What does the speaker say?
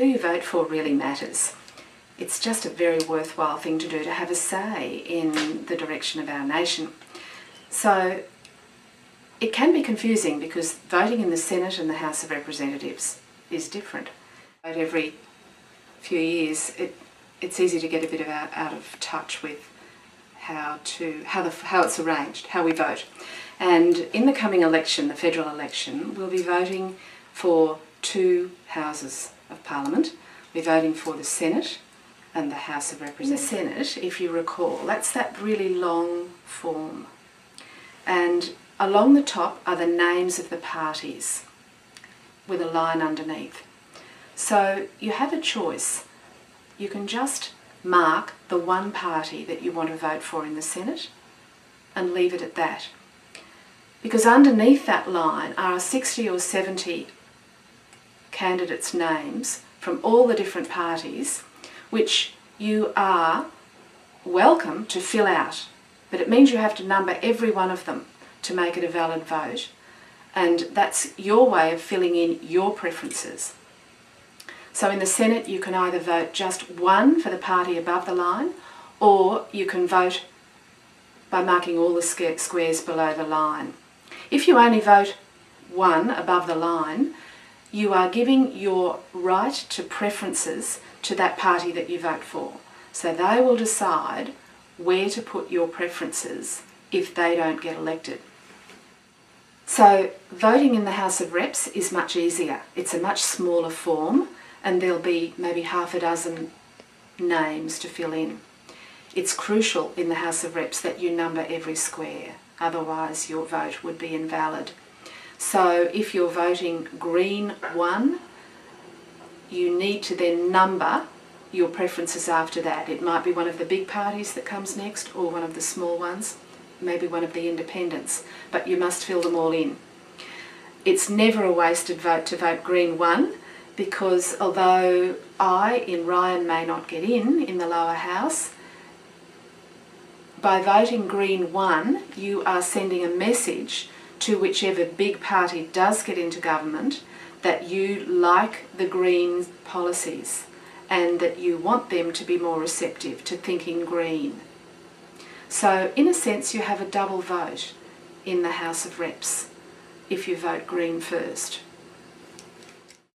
who you vote for really matters. It's just a very worthwhile thing to do to have a say in the direction of our nation. So it can be confusing because voting in the Senate and the House of Representatives is different. Every few years it's easy to get a bit out of touch with how it's arranged, how we vote. And in the coming election, the federal election, we'll be voting for two houses of Parliament. We're voting for the Senate and the House of Representatives. In the Senate, if you recall, that's that really long form. And along the top are the names of the parties with a line underneath. So you have a choice. You can just mark the one party that you want to vote for in the Senate and leave it at that. Because underneath that line are 60 or 70 candidates' names from all the different parties, which you are welcome to fill out. But it means you have to number every one of them to make it a valid vote. And that's your way of filling in your preferences. So in the Senate, you can either vote just one for the party above the line, or you can vote by marking all the squares below the line. If you only vote one above the line, you are giving your right to preferences to that party that you vote for. So they will decide where to put your preferences if they don't get elected. So voting in the House of Reps is much easier. It's a much smaller form, and there'll be maybe half a dozen names to fill in. It's crucial in the House of Reps that you number every square, otherwise your vote would be invalid. So if you're voting green 1, you need to then number your preferences after that. It might be one of the big parties that comes next, or one of the small ones, maybe one of the independents, but you must fill them all in. It's never a wasted vote to vote green 1, because although I in Ryan may not get in the lower house, by voting green 1 you are sending a message to whichever big party does get into government that you like the Green policies and that you want them to be more receptive to thinking green. So in a sense you have a double vote in the House of Reps if you vote green first.